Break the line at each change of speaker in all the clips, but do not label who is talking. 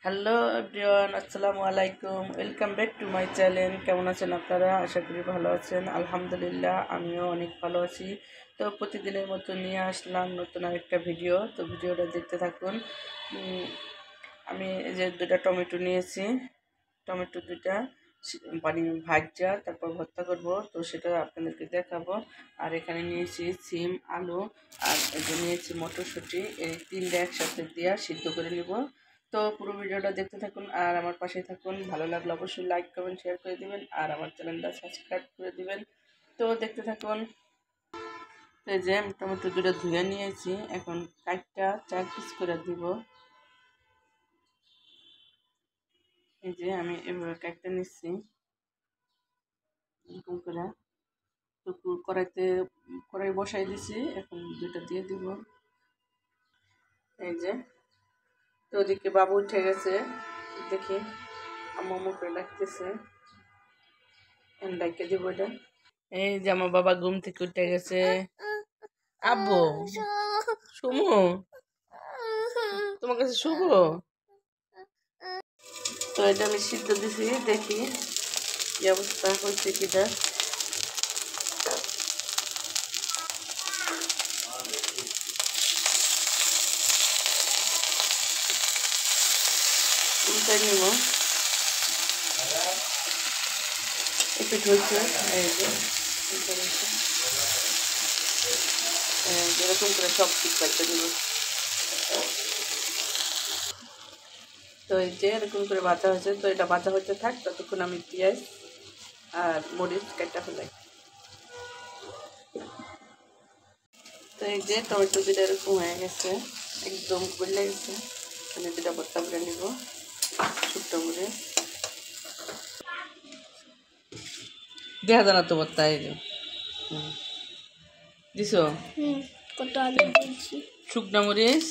Hello everyone, আসসালামু আলাইকুম। Welcome back to my channel. কেমন আছেন আপনারা? আশা করি ভালো আছেন। আলহামদুলিল্লাহ, আমিও অনেক ভালো আছি। তো প্রতিদিনের মতো নিয়ে আসলাম নতুন আরেকটা ভিডিও। তো ভিডিওটা দেখতে থাকুন। আমি এই যে দুটা টমেটো নিয়েছি। টমেটো দুটা মানে ভাজা তারপর ভর্তা করব, তো সেটা আপনাদেরকে দেখাবো। আর এখানে নিয়েছি সিম, আলু, আর এই যে নিয়েছি মটরশুঁটি। এই তিনটা একসাথে দিয়ে সিদ্ধ করে নিব। তো পুরো ভিডিওটা দেখতে থাকুন আর আমার পাশে থাকুন। ভালো লাগলে অবশ্যই লাইক কমেন্ট শেয়ার করে দিবেন আর আমার চ্যানেলটা সাবস্ক্রাইব করে দিবেন। তো দেখতে থাকুন। তো এই যে আমি টমেটো দুটো ধুয়ে নিয়েছি, এখন কাটটা 4 পিস করে দিব। এই যে আমি এভাবে কাটতে নিচ্ছি এরকম করে। তো কড়াই বসাই দিছি, এখন দুটো দিয়ে দিব। এই যে, তো ওদিকে বাবু উঠে গেছে, দেখি আম্মু করে ডাকতেছে, ডাইকে দিব এটা। এই যে আমার বাবা ঘুম থেকে উঠে গেছে। আব্বু শুমু, তোমার কাছে শুভ। তো এটা আমি সিদ্ধ দিছি, দেখি কি অবস্থা হয়েছে কিটা। উল্টাই নিব, একটু হয়েছে। এই যে এরকম করে সব ঠিক করতে দিব। তো এই যে এরকম করে ভাজা হয়েছে, তো এটা ভাজা হতে থাক, ততক্ষণ আমি পেঁয়াজ আর মরিচ কাটা ফেলাই। তো এই যে টমেটো দুটা এরকম হয়ে গেছে, একদম গলে গেছে। আমি দুটা ভর্তা করে নিব শুকনো মরিচ। দেখা যায় না তো ভর্তা। এই যে দিছো শুকনো মরিচ,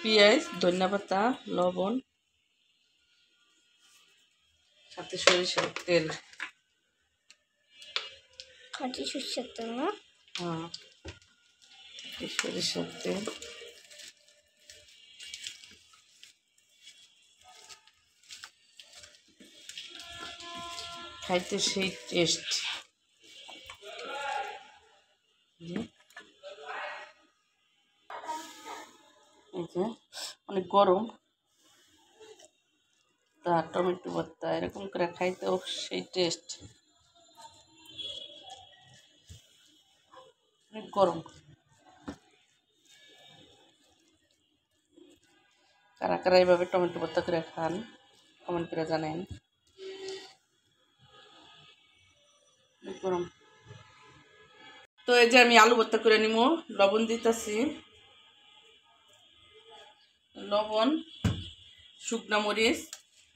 পেঁয়াজ, ধনিয়া পাতা, লবণ, সাথে সরিষার তেল।
খাঁটি সরষের তেল না?
হ্যাঁ, সরিষার তেল। খাইতে সেই টেস্ট। এই যে অনেক গরম, তা টমেটো ভর্তা এরকম করে খাইতেও সেই টেস্ট। অনেক গরম। কারা কারা এইভাবে টমেটো ভর্তা করে খান কমেন্ট করে জানেন। অনেক গরম। তো এই যে আমি আলু ভর্তা করে নিব। লবণ দিতেছি, লবণ, শুকনো মরিচ,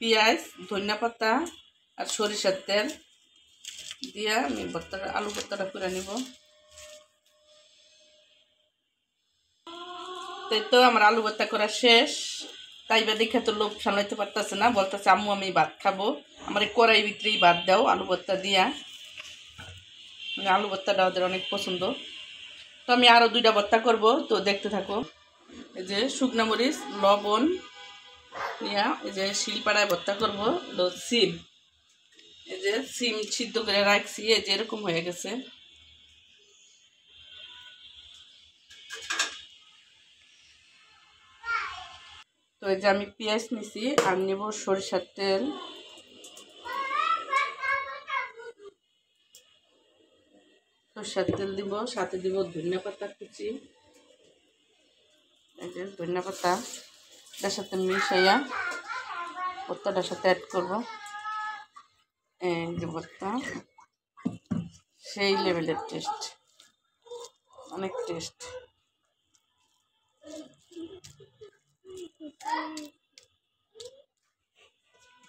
পেঁয়াজ, ধনিয়া পাতা আর সরিষার তেল দিয়ে আমি আলু ভর্তাটা করে নিব। তো আমার আলু ভর্তা করা শেষ। তাই বা দেখে তো লোভ সামলাইতে পারতেছে না, বলতেছে আম্মু আমি ভাত খাবো, আমার এই কড়াই ভিতরেই ভাত দাও আলু ভর্তা দিয়া। মানে আলু ভর্তাটা ওদের অনেক পছন্দ। তো আমি আরও দুইটা ভর্তা করব, তো দেখতে থাকো। এই যে শুকনো মরিচ, লবণ নিয়ে এই যে শিলপাড়ায় ভর্তা করবো। সিম, এই যে সিম সিদ্ধ করে রাখছি, এই যে এরকম হয়ে গেছে। তো এই যে আমি পেঁয়াজ নিছি আর নেব সরিষার তেল। সরষের তেল দিব, সাথে দিব ধনিয়া পাতা কুচি। এই যে ধনিয়া পাতা এটার সাথে মিশাইয়া ভর্তাটার সাথে অ্যাড করবো। এই যে ভর্তা, সেই লেভেলের টেস্ট, অনেক টেস্ট।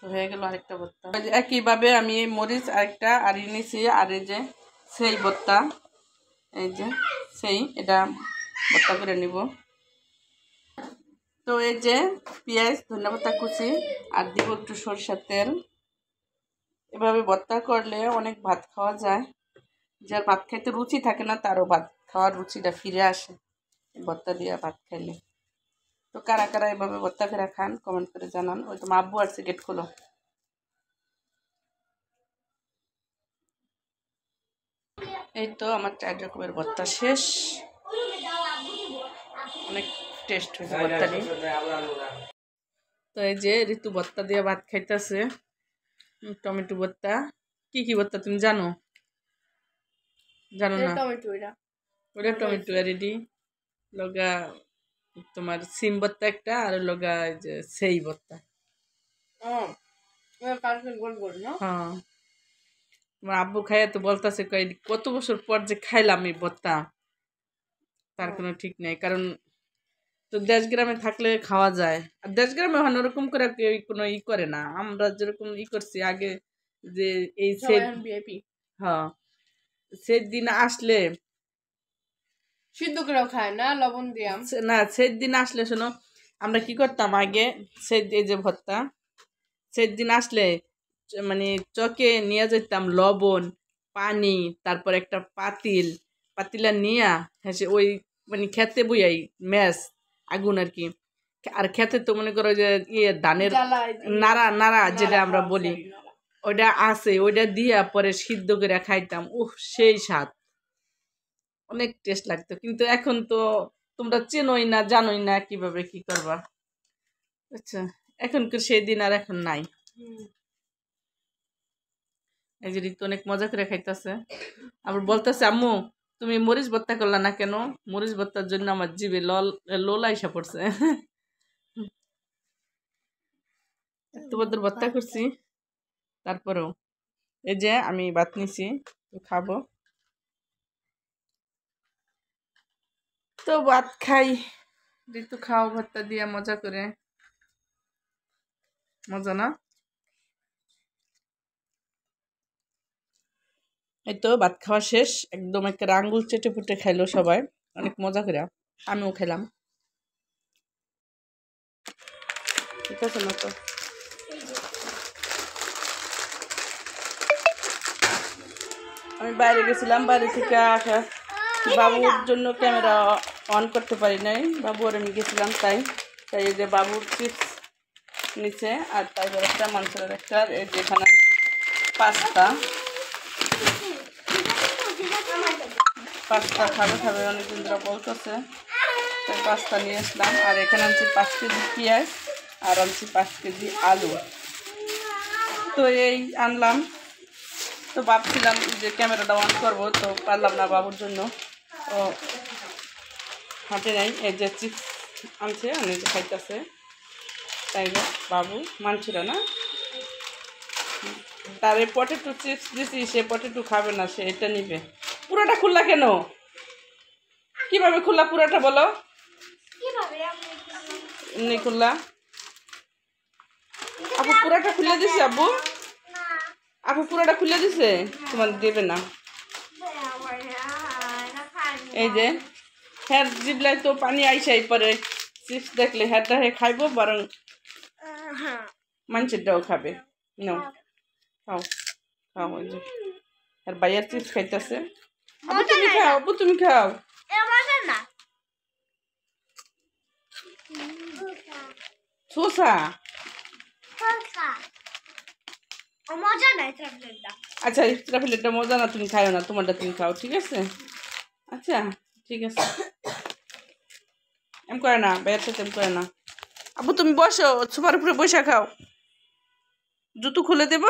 হয়ে গেল আরেকটা ভর্তা। একইভাবে আমি মরিচ আরেকটা আর নিয়েছি, আর এই যে সেই ভর্তা, এই যে সেই এটা ভর্তা করে নিব। তো এই যে পেঁয়াজ, ধনিয়া পাতা কুচি আর দিব একটু সরষের তেল। এভাবে ভর্তা করলে অনেক ভাত খাওয়া যায়। যার ভাত খাইতে রুচি থাকে না তারও ভাত খাওয়ার রুচিটা ফিরে আসে ভর্তা দিয়ে ভাত খাইলে। তো কারা কারা এভাবে ভর্তা করে খান কমেন্ট করে জানান। ওই তো আব্বু আর গেট খোলো। এই তো আমার 4 রকমের ভর্তা শেষ। অনেক টেস্ট হয়েছে ভর্তাটি। তো এই যে ঋতু ভর্তা দিয়ে ভাত খাইতেছে, টমেটো ভর্তা। কি কি ভর্তা তুমি জানো? জানো না? ওটা টমেটো রেডি লগা তোমার সিম ভর্তা একটা, আর লগা এই যে সেই ভর্তা। হ্যাঁ, তোমার আব্বু খাইয়া তো বলতেছে কত বছর পর যে খাইলাম এই ভর্তা, তার কোনো ঠিক নেই। কারণ তো দেশ গ্রামে থাকলে খাওয়া যায়, আর দেশ গ্রামে হয় ওরকম করে কেউ কোনো করে না। আমরা যেরকম করছি আগে, যে এই হ্যাঁ সেদিন আসলে
সিদ্ধ করেও খায় না, লবণ দিয়াম
না, সেদিন আসলে শোনো আমরা কি করতাম আগে, এই যে ভর্তা সেদিন আসলে মানে চকে নিয়ে যেতাম লবণ, পানি, তারপর একটা পাতিলা নিয়া হ্যাঁ ওই মানে খেতে বইয়াই ম্যাস আগুন আর কি। আর খেতে তো মনে করো যে ধানের নাড়া নাড়া যেটা আমরা বলি, ওইটা আছে, ওইটা দিয়া পরে সিদ্ধ করে খাইতাম। সেই স্বাদ, অনেক টেস্ট লাগতো। কিন্তু এখন তো তোমরা চেনোই না, জানোই না কিভাবে কি করবা। আচ্ছা, এখনকার সেই দিন আর এখন নাই। এই যে ঋতু অনেক মজা করে খাইতেছে, আবার বলতেছে আম্মু তুমি মরিচ ভর্তা করলা না কেন? মরিচ ভর্তার জন্য আমার জিভে লোল আইসা পড়ছে। তোমাদের ভর্তা করছি, তারপরেও এই যে আমি ভাত নিছি, তো খাবো। তো ভাত খাই, ঋতু খাও ভর্তা দিয়া মজা করে। মজা না? এই তো ভাত খাওয়া শেষ, একদম একটা আঙ্গুল চেটে পুটে খাইলো সবাই, অনেক মজা করে। আমিও খেলাম। ঠিক আছে না? তো আমি বাইরে গেছিলাম, বাইরে থেকে আসা বাবুর জন্য ক্যামেরা অন করতে পারি নাই, বাবু আর আমি গেছিলাম তাই এই যে বাবুর চিপস নিচে, আর তারপর একটা মাংসের একটা, এই যে এখানে পাস্তা খাবে অনেকদিন ধরে বলতেছে, তাই পাস্তা নিয়ে আসলাম। আর এখানে আনছি 5 কেজি পেঁয়াজ, আর আনছি 5 কেজি আলু। তো এই আনলাম। তো ভাবছিলাম যে ক্যামেরাটা অন করবো, তো পারলাম না বাবুর জন্য, ও হাঁটে নাই। এই যে চিপস আনছে, অনেক খাইতেছে, তাই বাবু মানছিল না। তার এই পটেটো চিপস দিছি, সে পটেটো খাবে না, সে এটা নিবে। পুরোটা খুললা কেন? কিভাবে খুললা পুরোটা বলো? এমনি খুললা? আপু পুরোটা খুলে দিছে? আপু পুরোটা খুলে দিছে, তোমার দেবে না। এই যে হ্যাঁ জিবলাই তো পানি আইসাই পরে চিপস দেখলে হ্যাঁটা হে খাইব, বরং মানুষেরটাও খাবে। নাও খাও খাও। ওই যে আর বাইয়ার চিপস খাইতেছে। আপু তুমি খাও, আপু তুমি খাও। শোষা আচ্ছা, এক্সট্রা প্লেটটা মজা না, তুমি খাও না, তোমারটা তুমি খাও, ঠিক আছে? আচ্ছা ঠিক আছে, এম করে না, বাইরের সাথে এম করে না। আপু তুমি বসো, সোফার উপরে বসে খাও। জুতো খুলে দেব?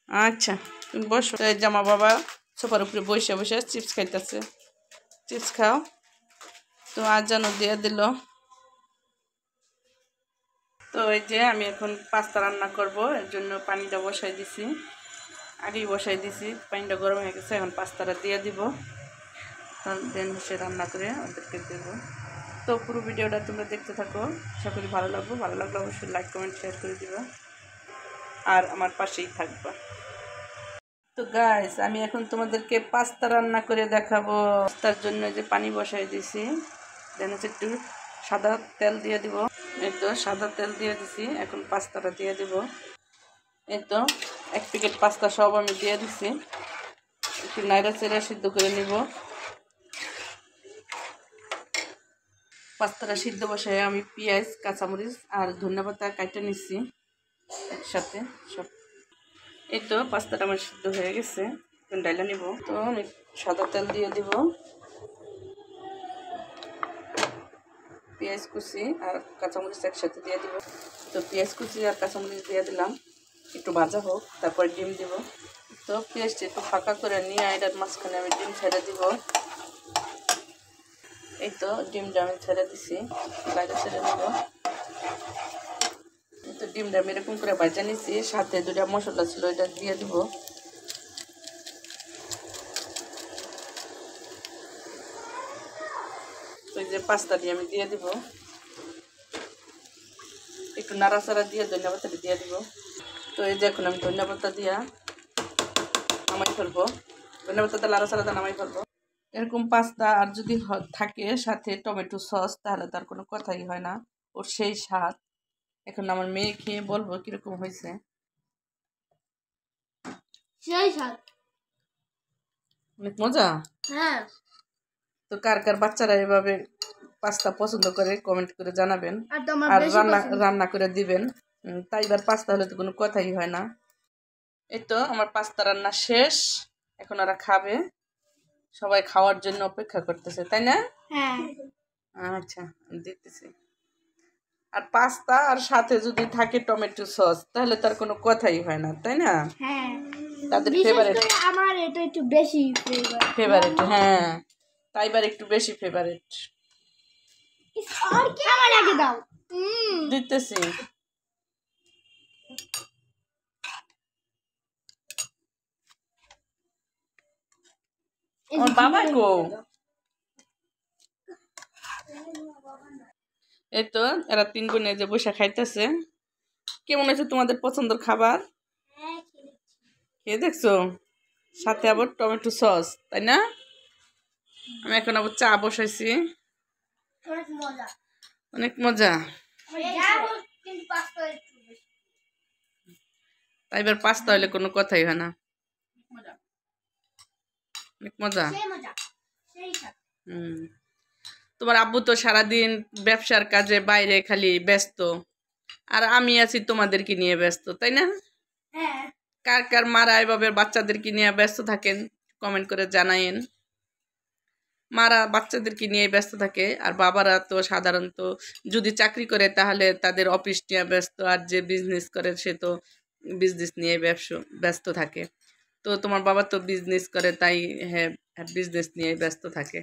আচ্ছা তুমি বসো। জামা বাবা সোফার উপরে বসে বসে চিপস খাইতেছে, চিপস খাও। তো আজানও দিয়ে দিল। তো এই যে আমি এখন পাস্তা রান্না করব, এর জন্য পানিটা বসাই দিছি, আগেই বসাই দিছি, পানিটা গরম হয়ে গেছে, এখন পাস্তাটা দিয়ে দিব, দেন সে রান্না করে ওদেরকে দেবো। তো পুরো ভিডিওটা তোমরা দেখতে থাকো, আশা করি ভালো লাগলে অবশ্যই লাইক কমেন্ট শেয়ার করে দিবা, আর আমার পাশেই থাকবা। তো গাইস আমি এখন তোমাদেরকে পাস্তা রান্না করে দেখাবো। তার জন্য যে পানি বসাই দিছি, দেন একটু সাদা তেল দিয়ে দিব। এই তো সাদা তেল দিয়ে দিছি, এখন পাস্তাটা দিয়ে দিব। এই তো 1 প্যাকেট পাস্তা সব আমি দিয়ে দিছি, একটু নাইড়া চেড়া সিদ্ধ করে নিব। পাস্তাটা সিদ্ধ বসায় আমি পেঁয়াজ কাঁচামরিচ আর ধনেপাতা কাটে নিচ্ছি একসাথে সব। এই তো পাস্তাটা আমার সিদ্ধ হয়ে গেছে, এখন ডাইলা নিব। তো আমি সাদা তেল দিয়ে দিব, পেঁয়াজ কুচি আর কাঁচামরিচ একসাথে দিয়ে দিব। তো পেঁয়াজ কুচি আর কাঁচামরিচ দিয়ে দিলাম, একটু ভাজা হোক, তারপর ডিম দিব। তো পেঁয়াজটা একটু ফাঁকা করে নিয়ে এটার মাঝখানে আমি ডিম ছেড়ে দিব। এই তো ডিমটা আমি ছেড়ে দিছি, বাইরে ছেড়ে দিব। তো ডিমটা আমি এরকম করে ভাজা নিছি, সাথে দুটা মশলা ছিল এটা দিয়ে দিব। তো এই যে পাস্তাটি আমি দিয়ে দিব, একটু নাড়াচাড়া দিয়ে ধনিয়াপাতাটি দিয়ে দিব। তো এই যে এখন আমি ধনিয়াপাতা দিয়া নামাই ফেলবো, ধনিয়াপাতাটা নাড়াচাড়াটা নামাই ফেলবো। এরকম পাস্তা আর যদি থাকে সাথে টমেটো সস, তাহলে তার কোনো কথাই হয় না, ওর সেই স্বাদ। এখন আমার মেয়ে খেয়ে বলবো কিরকম হয়েছে।
সেই স্বাদ,
অনেক মজা।
হ্যাঁ।
তো কার কার বাচ্চারা এভাবে পাস্তা পছন্দ করে কমেন্ট করে জানাবেন,
তোমার
আর
বেশি
রান্না
পছন্দ।
রান্না করে দিবেন। তাই এবার পাস্তা হলে তো কোনো কথাই হয় না। এই তো আমার পাস্তা রান্না শেষ, এখন ওরা খাবে, সবাই খাওয়ার জন্য অপেক্ষা করতেছে, তাই না?
হ্যাঁ।
আচ্ছা, দিতেছি। আর পাস্তা আর সাথে যদি থাকে টমেটো সস, তাহলে তার কোনো কথাই হয় না, তাই না?
হ্যাঁ,
তাদের
বিশেষ
ফেভারিট
করে আমার এটা একটু বেশি
ফেভারিট হ্যাঁ, তাই এবার একটু বেশি ফেভারিট।
আর কি আমার আগে দাও।
দিতেছি। আমার বাবা কো? এই তো এরা তিন বোনে যে বসে খাইতেছে। কেমন আছে তোমাদের পছন্দের খাবার? খেয়ে দেখছো? সাথে আবার টমেটো সস, তাই না? আমি এখন আবার চা বসাইছি,
অনেক মজা।
অনেক মজা। তাই এবার পাস্তা হইলে কোনো কথাই হয় না, অনেক মজা। হুম, তোমার আব্বু তো সারাদিন ব্যবসার কাজে বাইরে খালি ব্যস্ত, আর আমি আছি তোমাদেরকে নিয়ে ব্যস্ত, তাই না? কার কার মারা এভাবে বাচ্চাদেরকে নিয়ে ব্যস্ত থাকেন কমেন্ট করে জানায়েন। মারা বাচ্চাদেরকে নিয়ে ব্যস্ত থাকে, আর বাবারা তো সাধারণত যদি চাকরি করে তাহলে তাদের অফিস নিয়ে ব্যস্ত, আর যে বিজনেস করে সে তো বিজনেস নিয়ে ব্যস্ত থাকে। তো তোমার বাবা তো বিজনেস করে, তাই হ্যাঁ বিজনেস নিয়ে ব্যস্ত থাকে।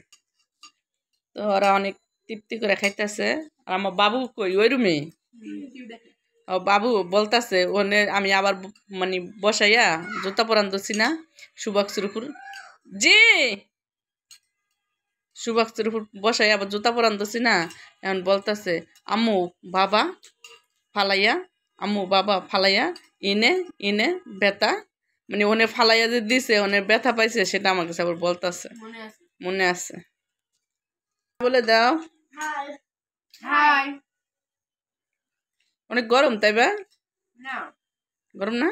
তো ওরা অনেক তৃপ্তি করে খাইতেছে। আর আমার বাবু কই? ওই রুমে ও বাবু বলতাছে ওনে আমি আবার মানে বসাইয়া জুতা পরান দিচ্ছি না সুবাক্সের উপর। জি, সুবাক্সের উপর বসাই আবার জুতা পরান দিচ্ছি না, এখন বলতাছে আম্মু বাবা ফালাইয়া, আম্মু বাবা ফালাইয়া ইনে ইনে ব্যথা, মানে ওনে ফালাইয়া যে দিছে ওনে ব্যথা পাইছে, সেটা আমার কাছে আবার বলতাছে। মনে আছে বলে দাও।
হাই।
অনেক গরম তাই বা?
না,
গরম না?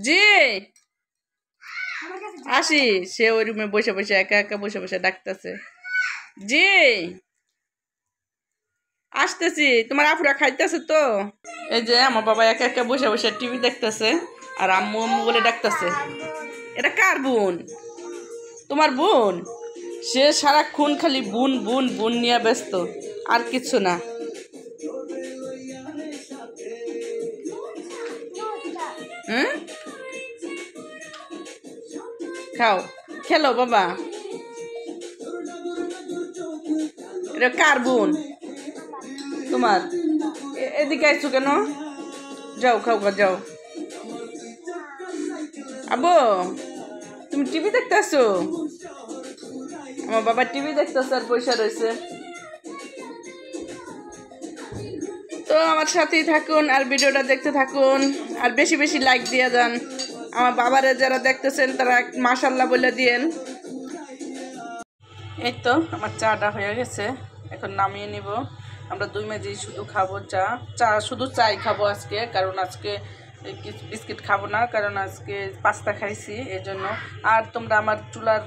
জি আসি, সে ওই রুমে বসে বসে একা একা বসে বসে ডাকতেছে। জি আসতেছি, তোমার আপুরা খাইতেছে তো। এই যে আমার বাবা একা একা বসে বসে টিভি দেখতেছে, আর আম্মু আম্মু বলে ডাকতেছে। এটা কার বোন? তোমার বোন? সে সারাক্ষণ খালি বোন বোন বোন নিয়ে ব্যস্ত, আর কিছু না। হুম, খাও, খেলো বাবা। এটা কার বোন? তোমার? এদিকে আইছো কেন? যাও খাও গা, যাও। আব্বু তুমি টিভি দেখতে আসছো? আমার বাবা টিভি দেখতেছে আর পয়সা রয়েছে। তো আমার সাথেই থাকুন আর ভিডিওটা দেখতে থাকুন, আর বেশি বেশি লাইক দিয়ে যান। আমার বাবারে যারা দেখতেছেন তারা মাশাল্লাহ বলে দিয়েন। এই তো আমার চাটা হয়ে গেছে, এখন নামিয়ে নিব। আমরা দুই মেজি শুধু খাবো চা, শুধু চাই খাবো আজকে, কারণ আজকে এই কিছু বিস্কিট খাবো না, কারণ আজকে পাস্তা খাইছি এই জন্য। আর তোমরা আমার চুলার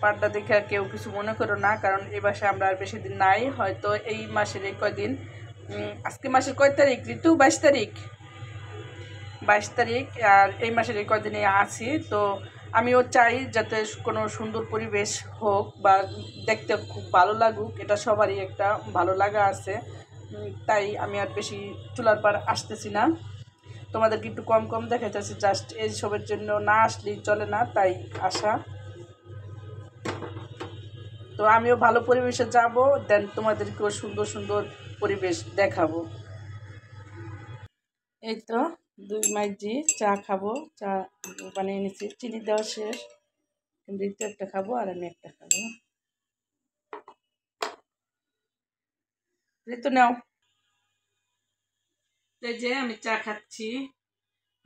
পাড়টা দেখে আর কেউ কিছু মনে করো না, কারণ এই বাসায় আমরা আর বেশি দিন নাই, হয়তো এই মাসের এই কয়দিন। আজকে মাসের কয় তারিখ ঋতু? 22 তারিখ। 22 তারিখ, আর এই মাসের এই কয়দিনে আছি। তো আমিও চাই যাতে কোনো সুন্দর পরিবেশ হোক বা দেখতে খুব ভালো লাগুক, এটা সবারই একটা ভালো লাগা আছে। তাই আমি আর বেশি চুলার পাড় আসতেছি না, তোমাদেরকে একটু কম কম দেখাইতেছি, জাস্ট এইসবের জন্য না আসলেই চলে না, তাই আসা। তো আমিও ভালো পরিবেশে যাব, দেন তোমাদেরকেও সুন্দর সুন্দর পরিবেশ দেখাবো। এই তো 2 মাইজি চা খাবো, চা বানিয়ে নিচ্ছি, চিনি দেওয়া শেষ, কিন্তু ঋতু একটা খাবো আর আমি একটা খাবো। ঋতু নাও। এই যে আমি চা খাচ্ছি,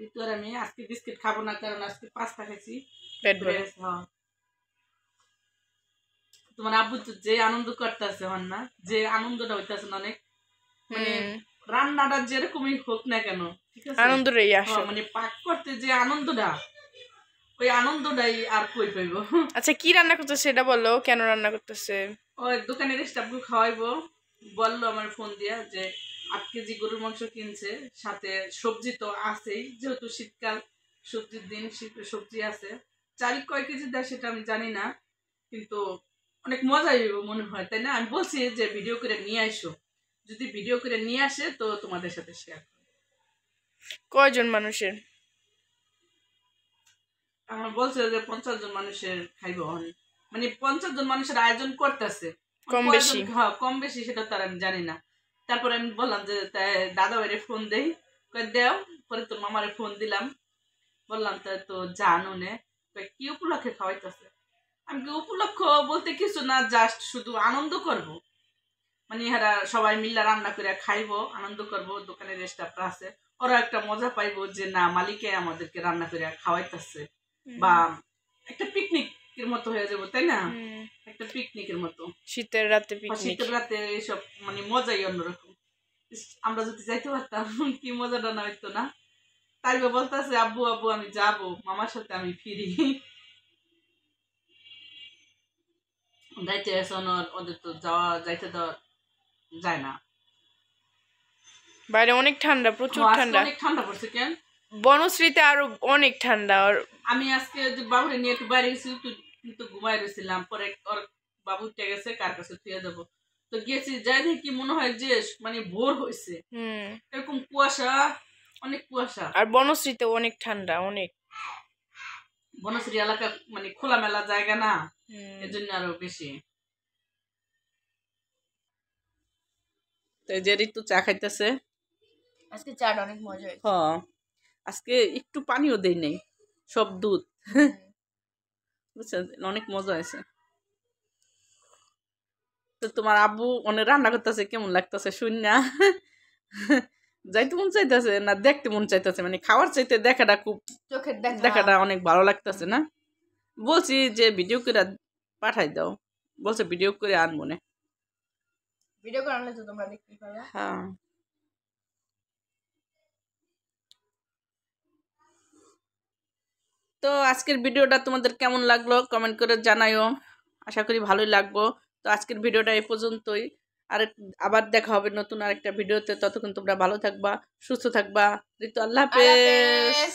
ঋতু আর আমি। আজকে বিস্কিট খাবো না, কারণ আজকে পাস্তা খাইছি। হ্যাঁ, তোমার আব্বু তো যে আনন্দ করতেছে আমার না, যে আনন্দটা হইতেছে না অনেক, মানে রান্নাটা যেরকমই হোক না কেন, ঠিক আছে,
আনন্দটাই আসে।
মানে পাক করতে যে আনন্দটা, ওই আনন্দটাই আর কই পাইব।
আচ্ছা, কি রান্না করতেছে সেটা বলো, কেন রান্না করতেছে?
ওই দোকানের স্টাফকে খাওয়াইবো, বললো আমার ফোন দিয়া যে 8 কেজি গরুর মাংস কিনছে, সাথে সবজি তো আছেই, যেহেতু শীতকাল, সবজির দিন, শীতের সবজি আছে। চাল কয় কেজি দেয় সেটা আমি জানি না, কিন্তু অনেক মজাই মনে হয়, তাই না? আমি বলছি যে ভিডিও করে নিয়ে আসো, যদি ভিডিও করে নিয়ে আসে তো তোমাদের সাথে শেয়ার।
কয়জন মানুষের?
আমার বলছে যে 50 জন মানুষের খাইব, মানে 50 জন মানুষের আয়োজন করতেছে,
কম বেশি?
কম বেশি সেটা তার আমি জানি না। তারপরে আমি বললাম যে দাদা ভাইরে ফোন দেই, দেও। পরে তোর মামারে ফোন দিলাম, বললাম তা তো জানো নে, কি উপলক্ষে খাওয়াইতেছে। আমি কি উপলক্ষ বলতে কিছু না, জাস্ট শুধু আনন্দ করব, মানে এরা সবাই মিলে রান্না করে খাইবো, আনন্দ করব, দোকানের স্টাফরা আছে, ওরা একটা মজা পাইবো যে না, মালিকে আমাদেরকে রান্না করে খাওয়াইতেছে, বা একটা পিকনিকের মতো হয়ে যাবো, তাই না? একটা পিকনিকের মতো,
শীতের রাতে পিকনিক।
শীতের রাতে এইসব মানে মজাই অন্যরকম। আমরা যদি যাইতে পারতাম কি মজাটা না হইতো না? তাই বলতেছে আব্বু আব্বু আমি যাব, মামার সাথে আমি ফিরি। যাইতে এখন ওদের তো যাওয়া যাইতে দেওয়া যায় না,
বাইরে অনেক ঠান্ডা, প্রচুর ঠান্ডা।
অনেক ঠান্ডা পড়ছে। কেন?
বনশ্রীতে আরো অনেক ঠান্ডা। আর
আমি আজকে বাবুরে নিয়ে একটু বাইরে গেছি, কিন্তু ঘুমাই রয়েছিলাম, পরে ওর বাবু উঠে গেছে, কার কাছে থুয়ে যাবো, তো গেছি, যাই দেখি মনে হয় যে মানে ভোর হয়েছে, এরকম কুয়াশা, অনেক কুয়াশা।
আর বনশ্রীতে অনেক ঠান্ডা, অনেক।
বনশ্রী এলাকা মানে খোলামেলা জায়গা না, এজন্য আরো বেশি। তো যে ঋতু চা খাইতেছে,
আজকে চাটা অনেক মজা হয়েছে।
হ্যাঁ, আজকে একটু পানিও দেই নাই, সব দুধ। বুঝছেন, অনেক মজা হয়েছে। তো তোমার আব্বু অনেক রান্না করতেছে, কেমন লাগতেছে শুন না? যাইতে মন চাইতেছে না দেখতে মন চাইতেছে, মানে খাওয়ার চাইতে দেখাটা খুব,
চোখের
দেখাটা অনেক ভালো লাগতেছে না? বলছি যে ভিডিও করে পাঠাই দাও, বলছে ভিডিও করে আনবো না।
ভিডিও করে আনলে তো তোমরা দেখতে পাবে।
হ্যাঁ, তো আজকের ভিডিওটা তোমাদের কেমন লাগলো কমেন্ট করে জানাইও, আশা করি ভালোই লাগবো। তো আজকের ভিডিওটা এই পর্যন্তই, আর আবার দেখা হবে নতুন আরেকটা ভিডিওতে। ততক্ষণ তোমরা ভালো থাকবা, সুস্থ থাকবা। ঋতু, আল্লাহ হাফেজ।